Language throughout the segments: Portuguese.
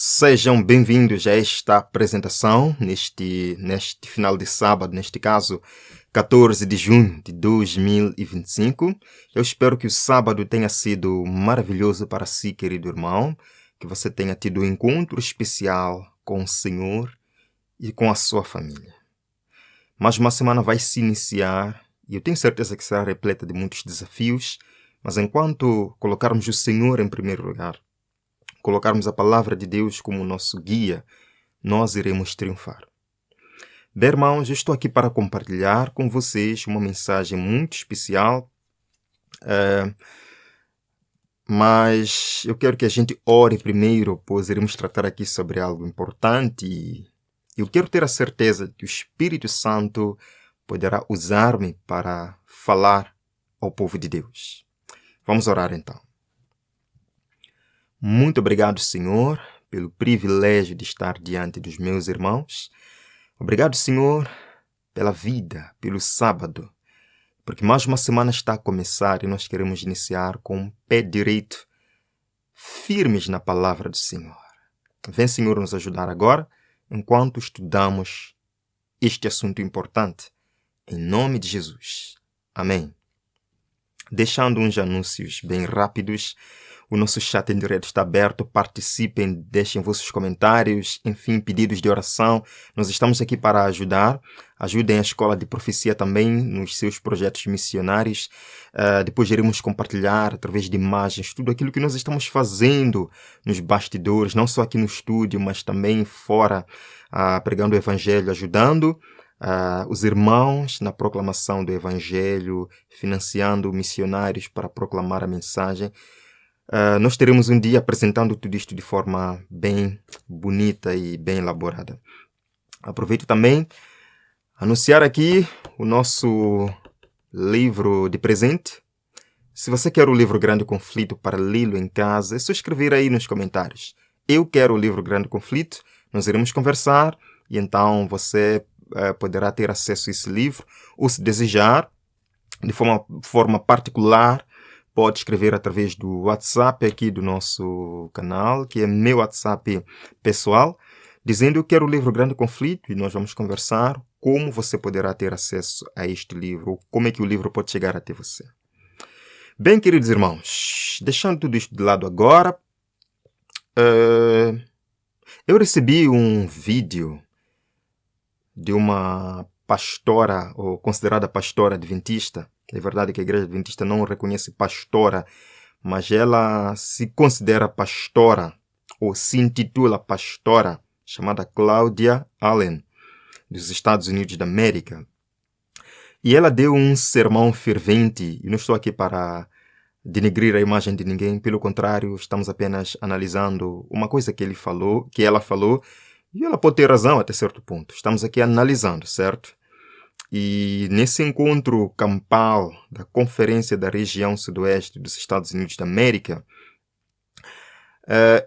Sejam bem-vindos a esta apresentação neste final de sábado, neste caso 14 de junho de 2025. Eu espero que o sábado tenha sido maravilhoso para si, querido irmão, que você tenha tido um encontro especial com o Senhor e com a sua família. Mais uma semana vai se iniciar e eu tenho certeza que será repleta de muitos desafios, mas enquanto colocarmos o Senhor em primeiro lugar, colocarmos a palavra de Deus como nosso guia, nós iremos triunfar. Bem, irmãos, eu estou aqui para compartilhar com vocês uma mensagem muito especial, mas eu quero que a gente ore primeiro, pois iremos tratar aqui sobre algo importante e eu quero ter a certeza que o Espírito Santo poderá usar-me para falar ao povo de Deus. Vamos orar então. Muito obrigado, Senhor, pelo privilégio de estar diante dos meus irmãos. Obrigado, Senhor, pela vida, pelo sábado, porque mais uma semana está a começar e nós queremos iniciar com o pé direito, firmes na palavra do Senhor. Vem, Senhor, nos ajudar agora, enquanto estudamos este assunto importante. Em nome de Jesus. Amém. Deixando uns anúncios bem rápidos, o nosso chat em direto está aberto, participem, deixem vossos comentários, enfim, pedidos de oração. Nós estamos aqui para ajudar. Ajudem a Escola de Profecia também nos seus projetos missionários. Depois iremos compartilhar através de imagens tudo aquilo que nós estamos fazendo nos bastidores, não só aqui no estúdio, mas também fora, pregando o Evangelho, ajudando os irmãos na proclamação do Evangelho, financiando missionários para proclamar a mensagem. Nós teremos um dia apresentando tudo isto de forma bem bonita e bem elaborada. Aproveito também anunciar aqui o nosso livro de presente. Se você quer o livro Grande Conflito para lê-lo em casa, é só escrever aí nos comentários. Eu quero o livro Grande Conflito, nós iremos conversar e então você poderá ter acesso a esse livro ou, se desejar, de forma particular, pode escrever através do WhatsApp aqui do nosso canal, que é meu WhatsApp pessoal, dizendo eu quero o livro Grande Conflito e nós vamos conversar como você poderá ter acesso a este livro, como é que o livro pode chegar até você. Bem, queridos irmãos, deixando tudo isto de lado agora, eu recebi um vídeo de uma pastora, ou considerada pastora adventista. É verdade que a Igreja Adventista não reconhece pastora, mas ela se considera pastora, ou se intitula pastora, chamada Claudia Allen, dos Estados Unidos da América. E ela deu um sermão fervente, e não estou aqui para denegrir a imagem de ninguém, pelo contrário, estamos apenas analisando uma coisa que ela falou, e ela pode ter razão até certo ponto. Estamos aqui analisando, certo? E nesse encontro campal da Conferência da Região Sudoeste dos Estados Unidos da América,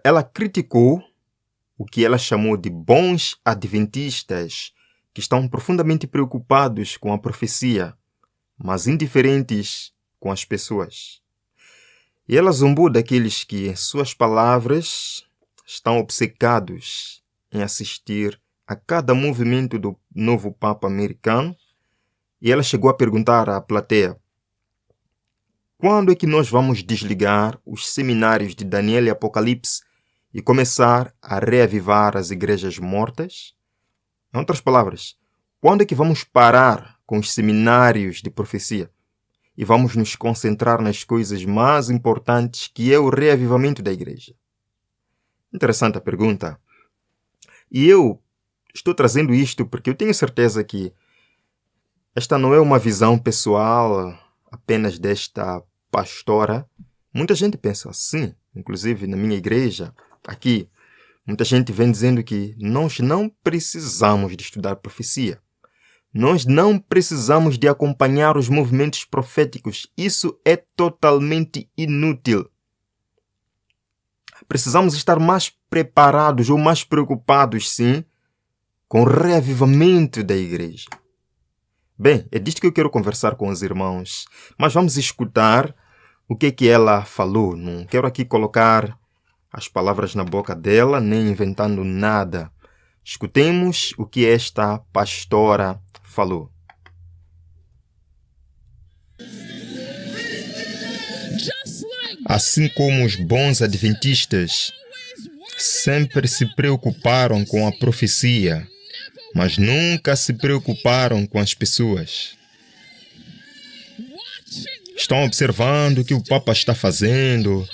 ela criticou o que ela chamou de bons adventistas que estão profundamente preocupados com a profecia, mas indiferentes com as pessoas. E ela zombou daqueles que, em suas palavras, estão obcecados em assistir a cada movimento do novo Papa americano. E ela chegou a perguntar à plateia: quando é que nós vamos desligar os seminários de Daniel e Apocalipse e começar a reavivar as igrejas mortas? Em outras palavras, quando é que vamos parar com os seminários de profecia e vamos nos concentrar nas coisas mais importantes, que é o reavivamento da igreja? Interessante a pergunta. E eu estou trazendo isto porque eu tenho certeza que esta não é uma visão pessoal apenas desta pastora. Muita gente pensa assim, inclusive na minha igreja, aqui. Muita gente vem dizendo que nós não precisamos de estudar profecia. Nós não precisamos de acompanhar os movimentos proféticos. Isso é totalmente inútil. Precisamos estar mais preparados ou mais preocupados, sim, com o reavivamento da igreja. Bem, é disto que eu quero conversar com os irmãos, mas vamos escutar o que ela falou. Não quero aqui colocar as palavras na boca dela, nem inventando nada. Escutemos o que esta pastora falou. Assim como os bons adventistas sempre se preocuparam com a profecia, mas nunca se preocuparam com as pessoas. Estão observando o que o Papa está fazendo.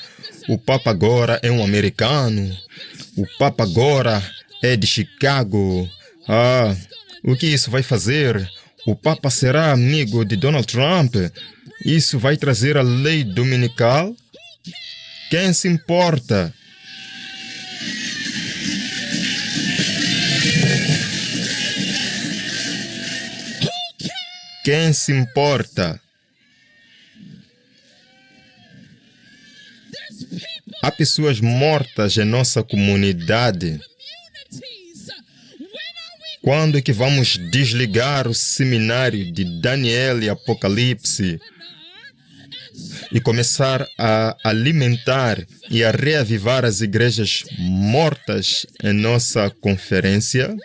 O Papa agora é um americano. O Papa agora é de Chicago. O que isso vai fazer? O Papa será amigo de Donald Trump? Isso vai trazer a lei dominical? Quem se importa? Quem se importa? Há pessoas mortas em nossa comunidade. Quando é que vamos desligar o seminário de Daniel e Apocalipse e começar a alimentar e a reavivar as igrejas mortas em nossa conferência?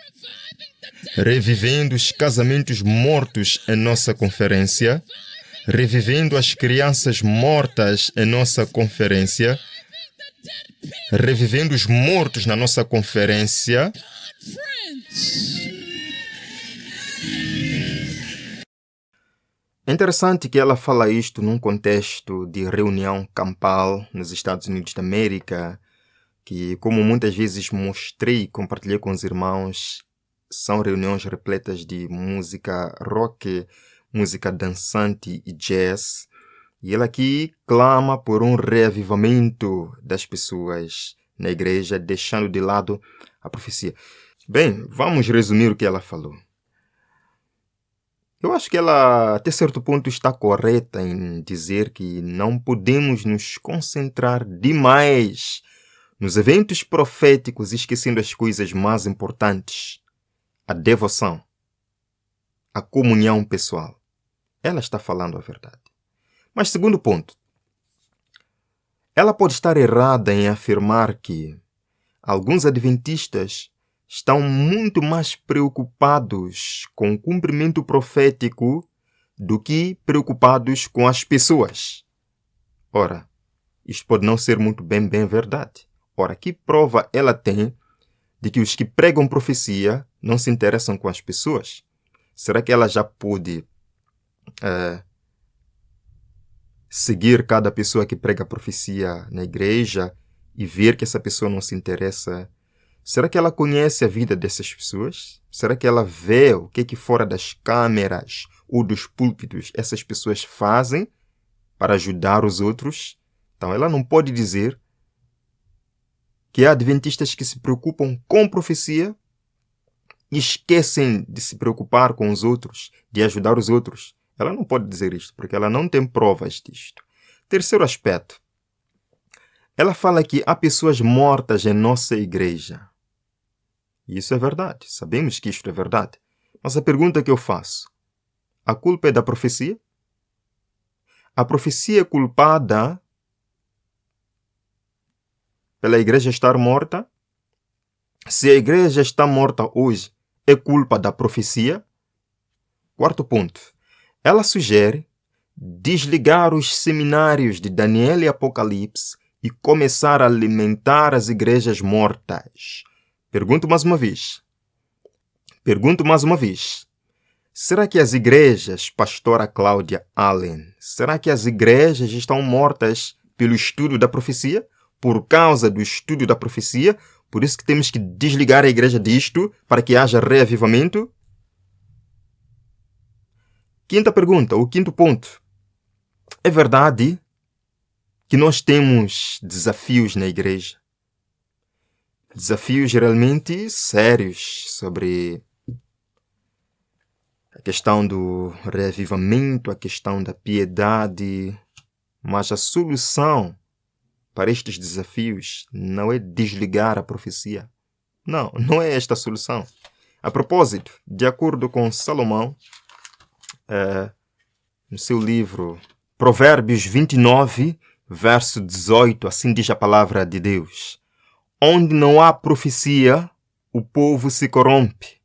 Revivendo os casamentos mortos em nossa conferência? Revivendo as crianças mortas em nossa conferência? Revivendo os mortos na nossa conferência? É interessante que ela fala isto num contexto de reunião campal nos Estados Unidos da América, que, como muitas vezes mostrei e compartilhei com os irmãos, são reuniões repletas de música rock, música dançante e jazz. E ela aqui clama por um reavivamento das pessoas na igreja, deixando de lado a profecia. Bem, vamos resumir o que ela falou. Eu acho que ela, até certo ponto, está correta em dizer que não podemos nos concentrar demais nos eventos proféticos, esquecendo as coisas mais importantes: a devoção, a comunhão pessoal. Ela está falando a verdade. Mas, segundo ponto, ela pode estar errada em afirmar que alguns adventistas estão muito mais preocupados com o cumprimento profético do que preocupados com as pessoas. Ora, isto pode não ser muito bem verdade. Ora, que prova ela tem de que os que pregam profecia não se interessam com as pessoas? Será que ela já pôde seguir cada pessoa que prega profecia na igreja e ver que essa pessoa não se interessa? Será que ela conhece a vida dessas pessoas? Será que ela vê o que fora das câmeras ou dos púlpitos essas pessoas fazem para ajudar os outros? Então ela não pode dizer que há adventistas que se preocupam com profecia e esquecem de se preocupar com os outros, de ajudar os outros. Ela não pode dizer isto, porque ela não tem provas disto. Terceiro aspecto. Ela fala que há pessoas mortas em nossa igreja. E isso é verdade. Sabemos que isto é verdade. Mas a pergunta que eu faço: a culpa é da profecia? A profecia é culpada pela igreja estar morta? Se a igreja está morta hoje, é culpa da profecia? Quarto ponto. Ela sugere desligar os seminários de Daniel e Apocalipse e começar a alimentar as igrejas mortas. Pergunto mais uma vez. Será que as igrejas, pastora Cláudia Allen, será que as igrejas estão mortas pelo estudo da profecia? Por causa do estudo da profecia? Por isso que temos que desligar a igreja disto para que haja reavivamento? Quinta pergunta, o quinto ponto. É verdade que nós temos desafios na igreja? Desafios realmente sérios sobre a questão do reavivamento, a questão da piedade. Mas a solução para estes desafios não é desligar a profecia. Não é esta a solução. A propósito, de acordo com Salomão, no seu livro Provérbios 29, verso 18, assim diz a palavra de Deus: Onde não há profecia, o povo se corrompe.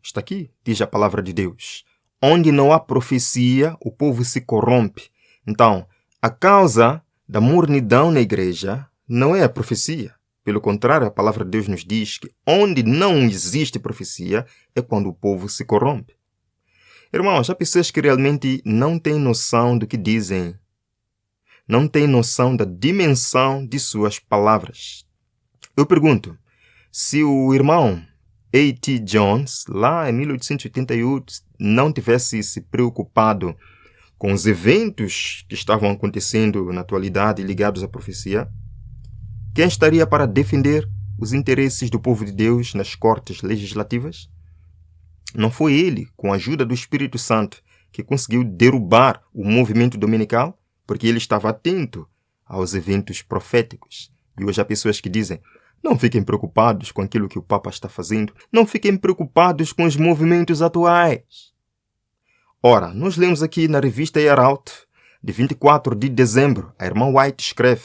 Está aqui, diz a palavra de Deus. Onde não há profecia, o povo se corrompe. Então, a causa da mornidão na igreja não é a profecia. Pelo contrário, a palavra de Deus nos diz que onde não existe profecia é quando o povo se corrompe. Irmãos, há pessoas que realmente não têm noção do que dizem. Não têm noção da dimensão de suas palavras. Eu pergunto, se o irmão A.T. Jones, lá em 1888, não tivesse se preocupado com os eventos que estavam acontecendo na atualidade ligados à profecia, quem estaria para defender os interesses do povo de Deus nas cortes legislativas? Não foi ele, com a ajuda do Espírito Santo, que conseguiu derrubar o movimento dominical, porque ele estava atento aos eventos proféticos. E hoje há pessoas que dizem, não fiquem preocupados com aquilo que o Papa está fazendo, não fiquem preocupados com os movimentos atuais. Ora, nós lemos aqui na revista Herald, de 24 de dezembro, a irmã White escreve,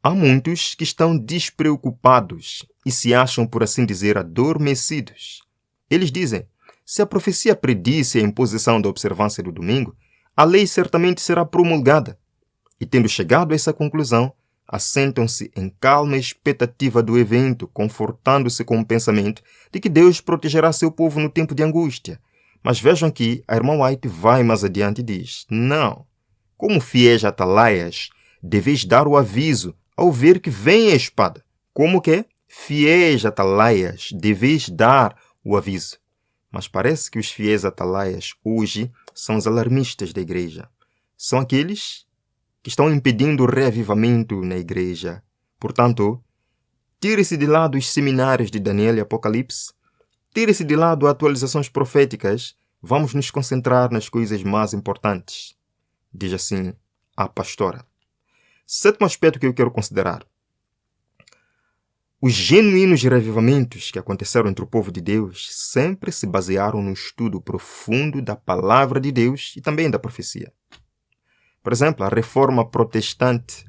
há muitos que estão despreocupados e se acham, por assim dizer, adormecidos. Eles dizem, se a profecia predisse a imposição da observância do domingo, a lei certamente será promulgada. E tendo chegado a essa conclusão, assentam-se em calma expectativa do evento, confortando-se com o pensamento de que Deus protegerá seu povo no tempo de angústia. Mas vejam que a irmã White vai mais adiante e diz, não, como fiéis atalaias, deveis dar o aviso ao ver que vem a espada. Como que? Fiéis atalaias, deveis dar o aviso. Mas parece que os fiéis atalaias hoje são os alarmistas da igreja. São aqueles que estão impedindo o reavivamento na igreja. Portanto, tire-se de lado os seminários de Daniel e Apocalipse, tire-se de lado atualizações proféticas, vamos nos concentrar nas coisas mais importantes. Diz assim a pastora. Sétimo aspecto que eu quero considerar. Os genuínos reavivamentos que aconteceram entre o povo de Deus sempre se basearam no estudo profundo da palavra de Deus e também da profecia. Por exemplo, a reforma protestante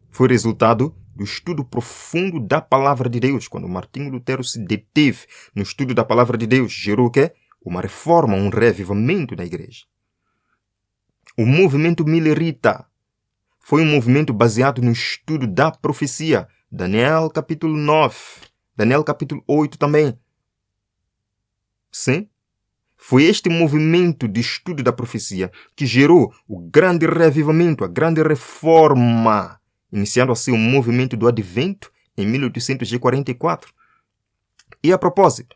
foi resultado do estudo profundo da palavra de Deus. Quando Martinho Lutero se deteve no estudo da palavra de Deus, gerou o quê? Uma reforma, um reavivamento na igreja. O movimento Millerita foi um movimento baseado no estudo da profecia. Daniel capítulo 9, Daniel capítulo 8 também. Sim? Foi este movimento de estudo da profecia que gerou o grande reavivamento, a grande reforma, iniciando assim o movimento do Advento em 1844. E a propósito,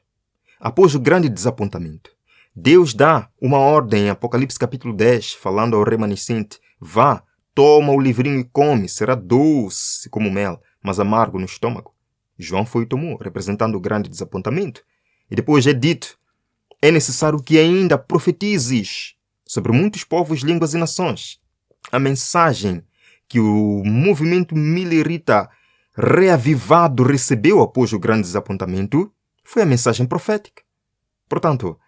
após o grande desapontamento, Deus dá uma ordem em Apocalipse capítulo 10, falando ao remanescente, vá, toma o livrinho e come, será doce como mel, mas amargo no estômago. João foi e tomou, representando o grande desapontamento. E depois é dito, é necessário que ainda profetizes sobre muitos povos, línguas e nações. A mensagem que o movimento Millerita reavivado recebeu após o grande desapontamento foi a mensagem profética. Portanto,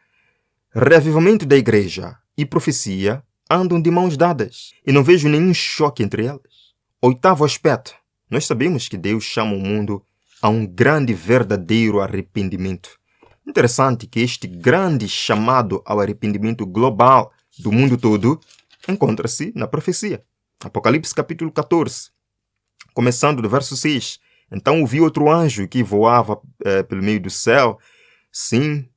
reavivamento da igreja e profecia andam de mãos dadas e não vejo nenhum choque entre elas. Oitavo aspecto. Nós sabemos que Deus chama o mundo a um grande verdadeiro arrependimento. Interessante que este grande chamado ao arrependimento global do mundo todo encontra-se na profecia. Apocalipse capítulo 14, começando do verso 6. Então ouvi outro anjo que voava pelo meio do céu. Sim,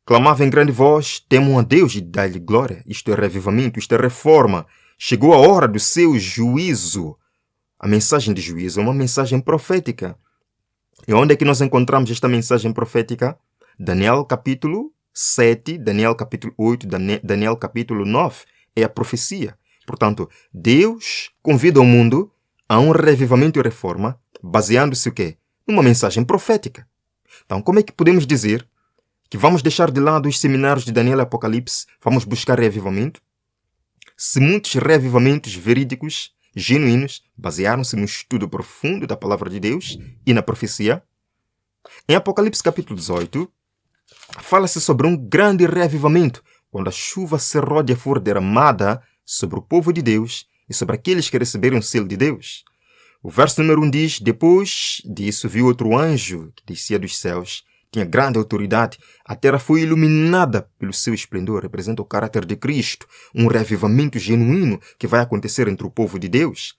clamava em grande voz, temam a Deus e dá-lhe glória. Isto é reavivamento, isto é reforma. Chegou a hora do seu juízo. A mensagem de juízo é uma mensagem profética. E onde é que nós encontramos esta mensagem profética? Daniel capítulo 7, Daniel capítulo 8, Daniel capítulo 9 é a profecia. Portanto, Deus convida o mundo a um revivamento e reforma, baseando-se o quê? Numa mensagem profética. Então, como é que podemos dizer que vamos deixar de lado os seminários de Daniel e Apocalipse, vamos buscar reavivamento? Se muitos reavivamentos verídicos, genuínos, basearam-se no estudo profundo da palavra de Deus e na profecia. Em Apocalipse capítulo 18, fala-se sobre um grande reavivamento, quando a chuva serródia for derramada sobre o povo de Deus e sobre aqueles que receberam o selo de Deus. O verso número 1 diz: depois disso viu outro anjo que descia dos céus, tinha grande autoridade, a terra foi iluminada pelo seu esplendor, representa o caráter de Cristo, um reavivamento genuíno que vai acontecer entre o povo de Deus.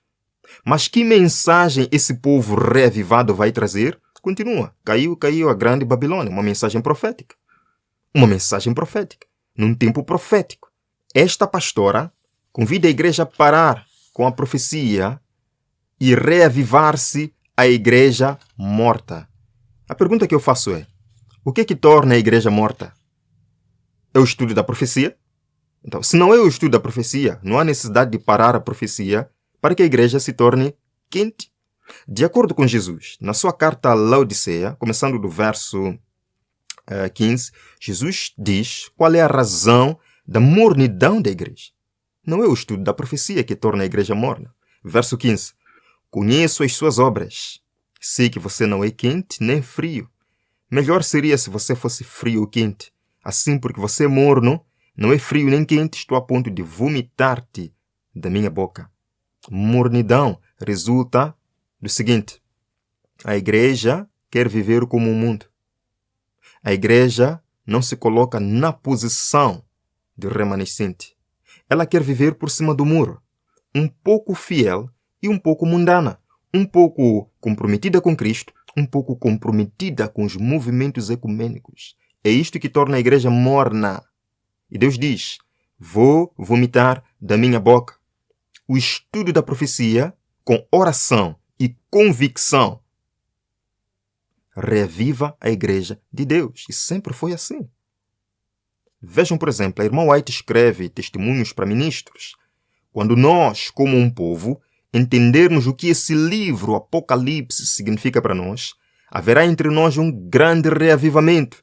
Mas que mensagem esse povo reavivado vai trazer? Continua. Caiu a grande Babilônia, uma mensagem profética. Uma mensagem profética, num tempo profético. Esta pastora convida a igreja a parar com a profecia e reavivar-se a igreja morta. A pergunta que eu faço é: o que torna a igreja morta? É o estudo da profecia? Então, se não é o estudo da profecia, não há necessidade de parar a profecia para que a igreja se torne quente. De acordo com Jesus, na sua carta a Laodiceia, começando do verso 15, Jesus diz qual é a razão da mornidão da igreja. Não é o estudo da profecia que torna a igreja morna. Verso 15. Conheço as suas obras. Sei que você não é quente nem frio. Melhor seria se você fosse frio ou quente. Assim, porque você é morno, não é frio nem quente, estou a ponto de vomitar-te da minha boca. Mornidão resulta do seguinte: a igreja quer viver como o mundo. A igreja não se coloca na posição de remanescente. Ela quer viver por cima do muro, um pouco fiel e um pouco mundana, um pouco comprometida com Cristo, um pouco comprometida com os movimentos ecumênicos. É isto que torna a igreja morna. E Deus diz: vou vomitar da minha boca. O estudo da profecia, com oração e convicção, reviva a igreja de Deus. E sempre foi assim. Vejam, por exemplo, a irmã White escreve testemunhos para ministros. Quando nós, como um povo, entendermos o que esse livro, Apocalipse, significa para nós, haverá entre nós um grande reavivamento.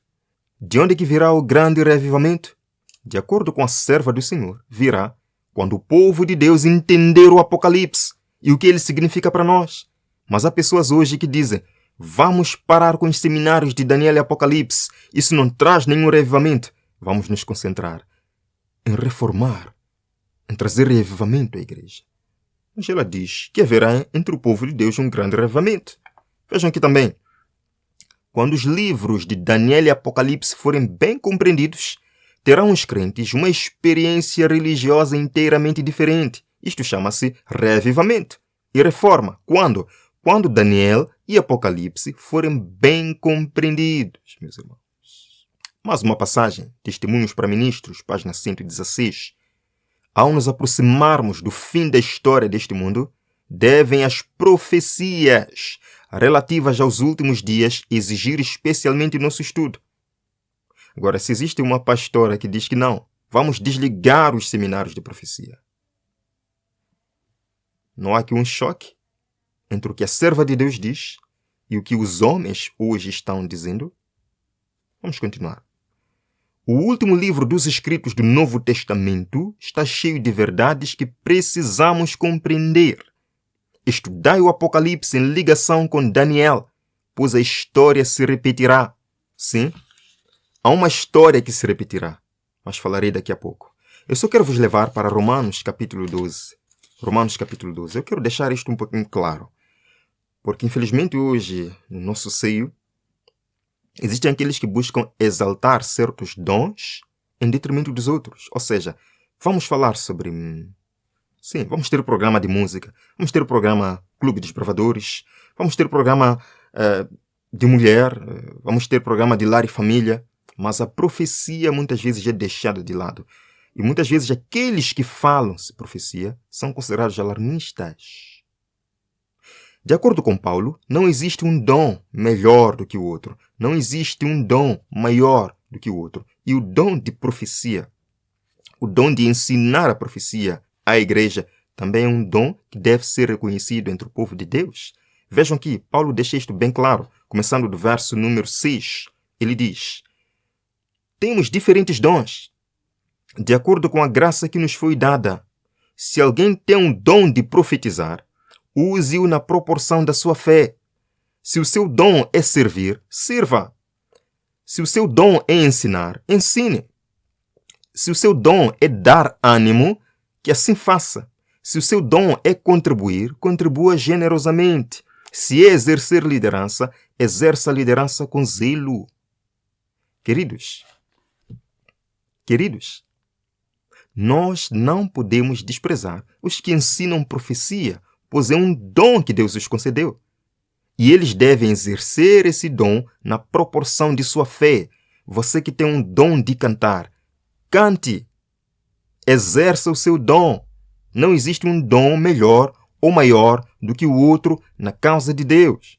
De onde que virá o grande reavivamento? De acordo com a serva do Senhor, virá quando o povo de Deus entender o Apocalipse e o que ele significa para nós. Mas há pessoas hoje que dizem: vamos parar com os seminários de Daniel e Apocalipse. Isso não traz nenhum reavivamento. Vamos nos concentrar em reformar, em trazer reavivamento à igreja. Mas ela diz que haverá entre o povo de Deus um grande reavivamento. Vejam aqui também. Quando os livros de Daniel e Apocalipse forem bem compreendidos, terão os crentes uma experiência religiosa inteiramente diferente. Isto chama-se reavivamento e reforma. Quando? Quando Daniel e Apocalipse forem bem compreendidos, meus irmãos. Mais uma passagem, Testemunhos para Ministros, página 116. Ao nos aproximarmos do fim da história deste mundo, devem as profecias relativas aos últimos dias exigir especialmente nosso estudo. Agora, se existe uma pastora que diz que não, vamos desligar os seminários de profecia. Não há aqui um choque entre o que a serva de Deus diz e o que os homens hoje estão dizendo? Vamos continuar. O último livro dos escritos do Novo Testamento está cheio de verdades que precisamos compreender. Estudai o Apocalipse em ligação com Daniel, pois a história se repetirá. Sim, há uma história que se repetirá, mas falarei daqui a pouco. Eu só quero vos levar para Romanos capítulo 12. Romanos capítulo 12. Eu quero deixar isto um pouquinho claro, porque infelizmente hoje, no nosso seio, existem aqueles que buscam exaltar certos dons em detrimento dos outros. Ou seja, vamos falar sobre... Sim, vamos ter programa de música, vamos ter programa Clube dos Provadores, vamos ter programa de mulher, vamos ter programa de lar e família, mas a profecia muitas vezes é deixada de lado. E muitas vezes aqueles que falam-se profecia são considerados alarmistas. De acordo com Paulo, não existe um dom melhor do que o outro. Não existe um dom maior do que o outro. E o dom de profecia, o dom de ensinar a profecia à igreja, também é um dom que deve ser reconhecido entre o povo de Deus. Vejam que Paulo deixa isto bem claro, começando do verso número 6. Ele diz: temos diferentes dons, de acordo com a graça que nos foi dada. Se alguém tem um dom de profetizar, use-o na proporção da sua fé. Se o seu dom é servir, sirva. Se o seu dom é ensinar, ensine. Se o seu dom é dar ânimo, que assim faça. Se o seu dom é contribuir, contribua generosamente. Se é exercer liderança, exerça a liderança com zelo. Queridos, nós não podemos desprezar os que ensinam profecia, pois é um dom que Deus os concedeu. E eles devem exercer esse dom na proporção de sua fé. Você que tem um dom de cantar, cante. Exerça o seu dom. Não existe um dom melhor ou maior do que o outro na causa de Deus.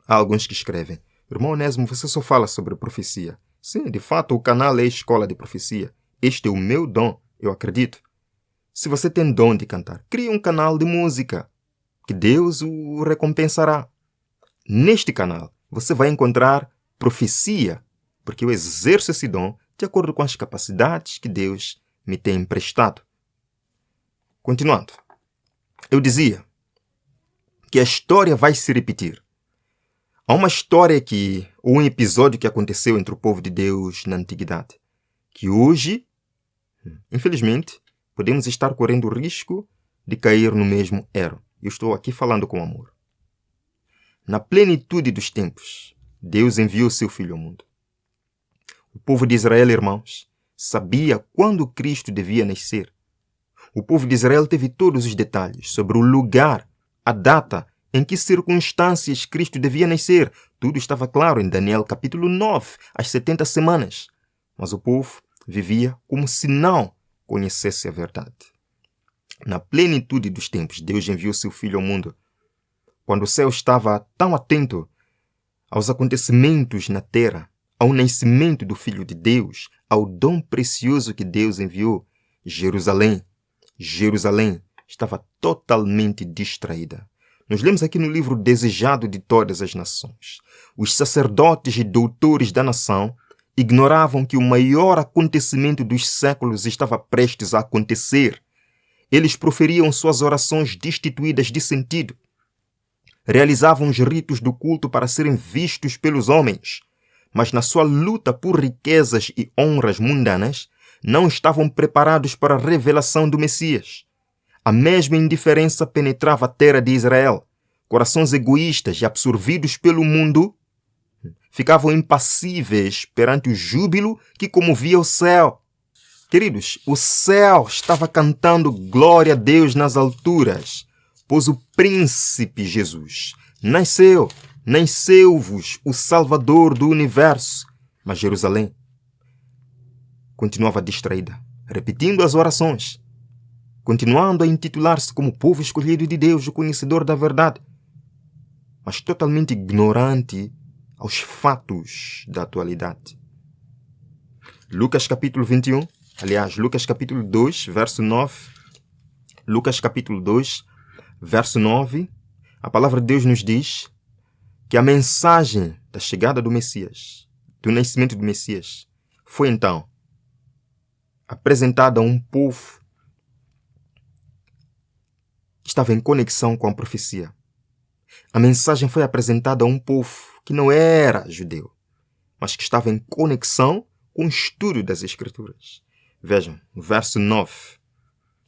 Há alguns que escrevem: irmão Onésimo, você só fala sobre profecia. Sim, de fato, o canal é a escola de profecia. Este é o meu dom, eu acredito. Se você tem dom de cantar, crie um canal de música, que Deus o recompensará. Neste canal, você vai encontrar profecia, porque eu exerço esse dom de acordo com as capacidades que Deus me tem emprestado. Continuando, eu dizia que a história vai se repetir. Há uma história ou um episódio que aconteceu entre o povo de Deus na antiguidade, que hoje, infelizmente, podemos estar correndo o risco de cair no mesmo erro. Eu estou aqui falando com amor. Na plenitude dos tempos, Deus enviou seu Filho ao mundo. O povo de Israel, irmãos, sabia quando Cristo devia nascer. O povo de Israel teve todos os detalhes sobre o lugar, a data, em que circunstâncias Cristo devia nascer. Tudo estava claro em Daniel capítulo 9, as 70 semanas. Mas o povo vivia como se não conhecesse a verdade. Na plenitude dos tempos, Deus enviou seu Filho ao mundo. Quando o céu estava tão atento aos acontecimentos na terra, ao nascimento do Filho de Deus, ao dom precioso que Deus enviou, Jerusalém estava totalmente distraída. Nós lemos aqui no livro Desejado de Todas as Nações. Os sacerdotes e doutores da nação ignoravam que o maior acontecimento dos séculos estava prestes a acontecer. Eles proferiam suas orações destituídas de sentido. Realizavam os ritos do culto para serem vistos pelos homens, mas na sua luta por riquezas e honras mundanas, não estavam preparados para a revelação do Messias. A mesma indiferença penetrava a terra de Israel. Corações egoístas e absorvidos pelo mundo ficavam impassíveis perante o júbilo que comovia o céu. Queridos, o céu estava cantando glória a Deus nas alturas, pois o príncipe Jesus nasceu-vos o Salvador do universo. Mas Jerusalém continuava distraída, repetindo as orações, continuando a intitular-se como povo escolhido de Deus, o conhecedor da verdade, mas totalmente ignorante aos fatos da atualidade. Lucas capítulo 21, Lucas capítulo 2, verso 9. Lucas capítulo 2, verso 9, a palavra de Deus nos diz que a mensagem da chegada do Messias, do nascimento do Messias, foi então apresentada a um povo que estava em conexão com a profecia. A mensagem foi apresentada a um povo que não era judeu, mas que estava em conexão com o estudo das Escrituras. Vejam, no verso 9,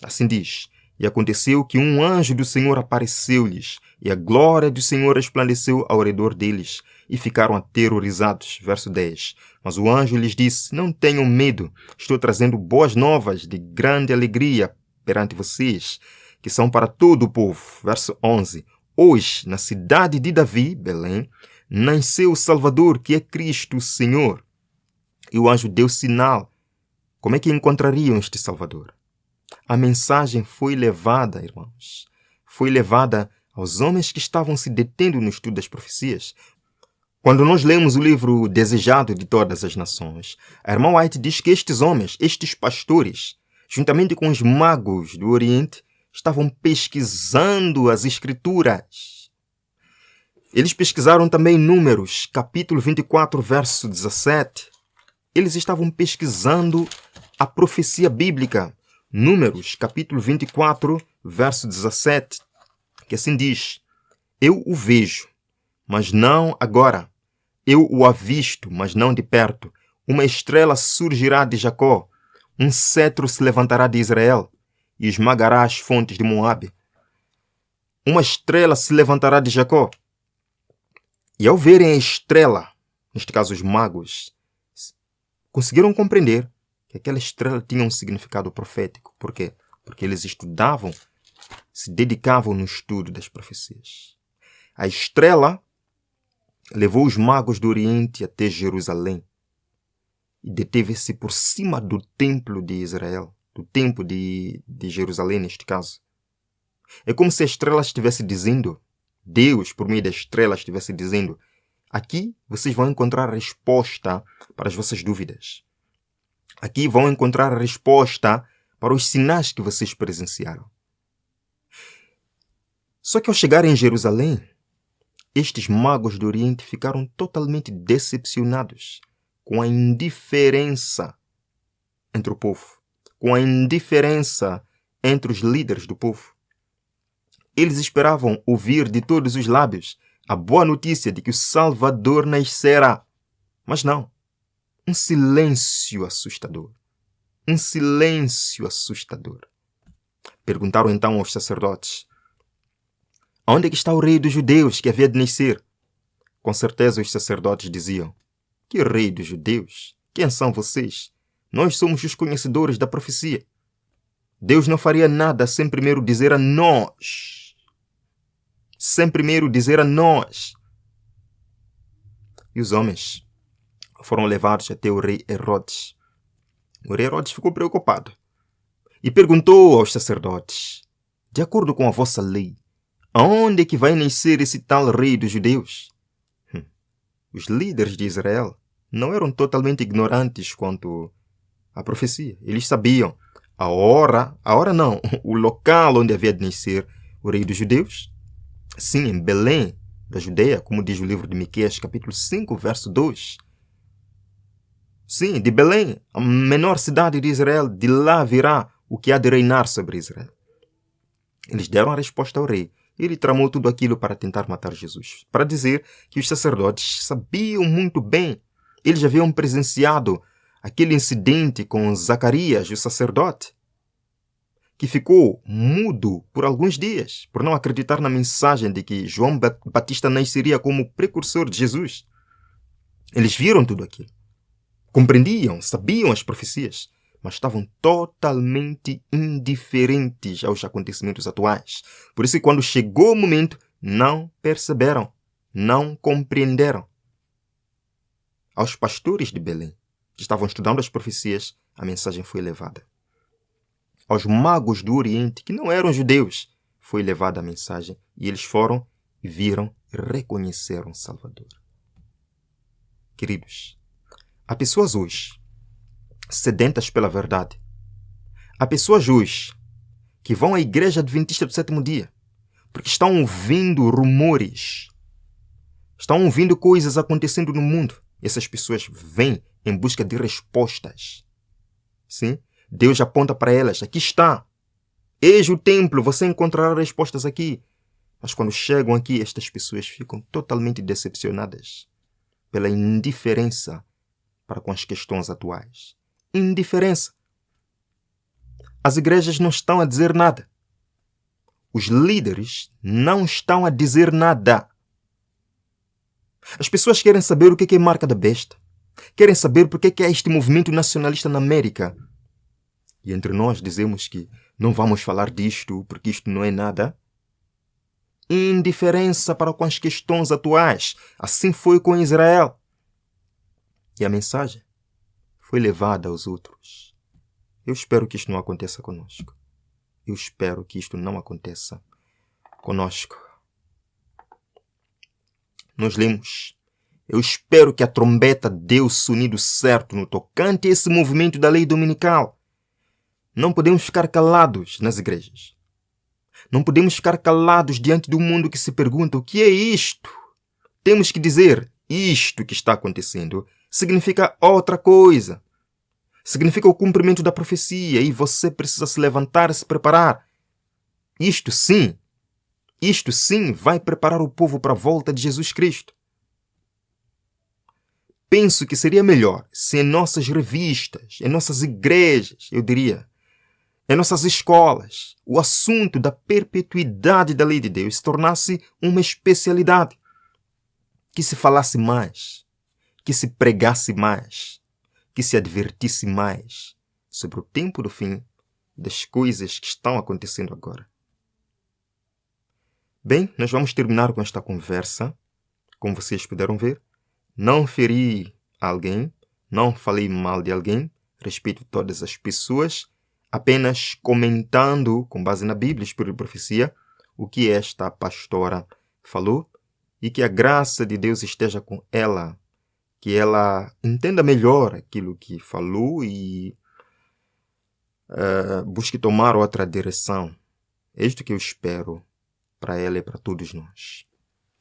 assim diz: E aconteceu que um anjo do Senhor apareceu-lhes, e a glória do Senhor resplandeceu ao redor deles, e ficaram aterrorizados. Verso 10. Mas o anjo lhes disse: Não tenham medo, estou trazendo boas novas de grande alegria perante vocês, que são para todo o povo. Verso 11. Hoje, na cidade de Davi, Belém, nasceu o Salvador, que é Cristo o Senhor. E o anjo deu sinal. Como é que encontrariam este Salvador? A mensagem foi levada, irmãos, foi levada aos homens que estavam se detendo no estudo das profecias. Quando nós lemos o livro Desejado de Todas as Nações, a irmã White diz que estes homens, estes pastores, juntamente com os magos do Oriente, estavam pesquisando as Escrituras. Eles pesquisaram também Números, capítulo 24, verso 17. Eles estavam pesquisando a profecia bíblica. Números, capítulo 24, verso 17, que assim diz: Eu o vejo, mas não agora. Eu o avisto, mas não de perto. Uma estrela surgirá de Jacó, um cetro se levantará de Israel. e esmagará as fontes de Moabe. Uma estrela se levantará de Jacó. E ao verem a estrela, neste caso os magos, conseguiram compreender que aquela estrela tinha um significado profético. Por quê? Porque eles estudavam, se dedicavam no estudo das profecias. A estrela levou os magos do Oriente até Jerusalém e deteve-se por cima do templo de Israel, do templo de Jerusalém, neste caso. É como se a estrela estivesse dizendo, Deus, por meio da estrela, estivesse dizendo: aqui vocês vão encontrar a resposta para as vossas dúvidas. Aqui vão encontrar a resposta para os sinais que vocês presenciaram. Só que ao chegarem em Jerusalém, estes magos do Oriente ficaram totalmente decepcionados com a indiferença entre o povo, com a indiferença entre os líderes do povo. Eles esperavam ouvir de todos os lábios a boa notícia de que o Salvador nascerá. Mas não. Um silêncio assustador. Um silêncio assustador. Perguntaram então aos sacerdotes: onde é que está o rei dos judeus que havia de nascer? Com certeza os sacerdotes diziam: que rei dos judeus? Quem são vocês? Nós somos os conhecedores da profecia. Deus não faria nada sem primeiro dizer a nós. Sem primeiro dizer a nós. E os homens foram levados até o rei Herodes. O rei Herodes ficou preocupado e perguntou aos sacerdotes: de acordo com a vossa lei, aonde é que vai nascer esse tal rei dos judeus? Os líderes de Israel não eram totalmente ignorantes quanto à profecia. Eles sabiam o local onde havia de nascer o rei dos judeus. Sim, em Belém, da Judeia, como diz o livro de Miqueias, capítulo 5, verso 2. Sim, de Belém, a menor cidade de Israel, de lá virá o que há de reinar sobre Israel. Eles deram a resposta ao rei. Ele tramou tudo aquilo para tentar matar Jesus, para dizer que os sacerdotes sabiam muito bem. Eles haviam presenciado aquele incidente com Zacarias, o sacerdote, que ficou mudo por alguns dias, por não acreditar na mensagem de que João Batista nasceria como precursor de Jesus. Eles viram tudo aquilo. Compreendiam, sabiam as profecias, mas estavam totalmente indiferentes aos acontecimentos atuais. Por isso, quando chegou o momento, não perceberam, não compreenderam. Aos pastores de Belém, que estavam estudando as profecias, a mensagem foi levada. Aos magos do Oriente, que não eram judeus, foi levada a mensagem e eles foram e viram e reconheceram Salvador. Queridos, há pessoas hoje sedentas pela verdade. Há pessoas hoje que vão à igreja adventista do sétimo dia porque estão ouvindo rumores, estão ouvindo coisas acontecendo no mundo. Essas pessoas vêm em busca de respostas. Sim? Deus aponta para elas: aqui está. Eis o templo, você encontrará respostas aqui. Mas quando chegam aqui, estas pessoas ficam totalmente decepcionadas pela indiferença para com as questões atuais. Indiferença. As igrejas não estão a dizer nada. Os líderes não estão a dizer nada. As pessoas querem saber o que é marca da besta. Querem saber por que há este movimento nacionalista na América. E entre nós dizemos que não vamos falar disto porque isto não é nada. Indiferença para com as questões atuais. Assim foi com Israel. E a mensagem foi levada aos outros. Eu espero que isto não aconteça conosco. Eu espero que isto não aconteça conosco. Nós lemos: eu espero que a trombeta dê o sonido certo no tocante a esse movimento da lei dominical. Não podemos ficar calados nas igrejas. Não podemos ficar calados diante do mundo que se pergunta: o que é isto? Temos que dizer: isto que está acontecendo significa outra coisa. Significa o cumprimento da profecia e você precisa se levantar e se preparar. Isto sim vai preparar o povo para a volta de Jesus Cristo. Penso que seria melhor se em nossas revistas, em nossas igrejas, eu diria, em nossas escolas, o assunto da perpetuidade da lei de Deus se tornasse uma especialidade. Que se falasse mais, que se pregasse mais, que se advertisse mais sobre o tempo do fim das coisas que estão acontecendo agora. Bem, nós vamos terminar com esta conversa. Como vocês puderam ver, não feri alguém, não falei mal de alguém, respeito todas as pessoas, apenas comentando, com base na Bíblia, Espírito de Profecia, o que esta pastora falou e que a graça de Deus esteja com ela, que ela entenda melhor aquilo que falou e busque tomar outra direção. É isto que eu espero para ela e para todos nós.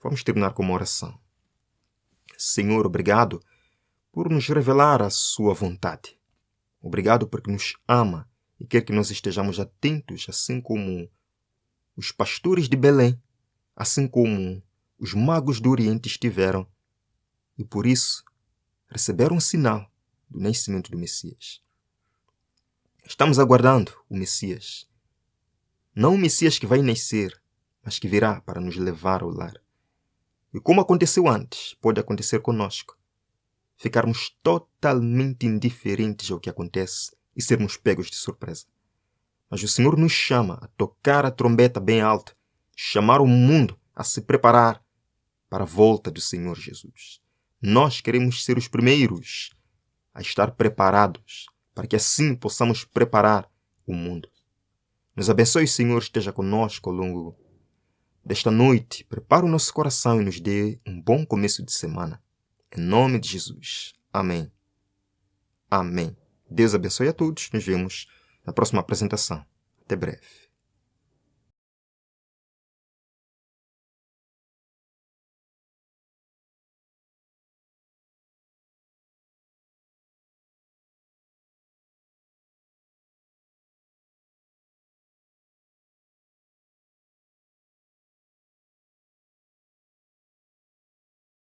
Vamos terminar com uma oração. Senhor, obrigado por nos revelar a sua vontade. Obrigado porque nos ama e quer que nós estejamos atentos, assim como os pastores de Belém, assim como os magos do Oriente estiveram, e por isso receberam um sinal do nascimento do Messias. Estamos aguardando o Messias. Não o Messias que vai nascer, mas que virá para nos levar ao lar. E como aconteceu antes, pode acontecer conosco. Ficarmos totalmente indiferentes ao que acontece e sermos pegos de surpresa. Mas o Senhor nos chama a tocar a trombeta bem alta, chamar o mundo a se preparar para a volta do Senhor Jesus. Nós queremos ser os primeiros a estar preparados, para que assim possamos preparar o mundo. Nos abençoe, Senhor, esteja conosco ao longo desta noite. Prepara o nosso coração e nos dê um bom começo de semana. Em nome de Jesus. Amém. Amém. Deus abençoe a todos. Nos vemos na próxima apresentação. Até breve.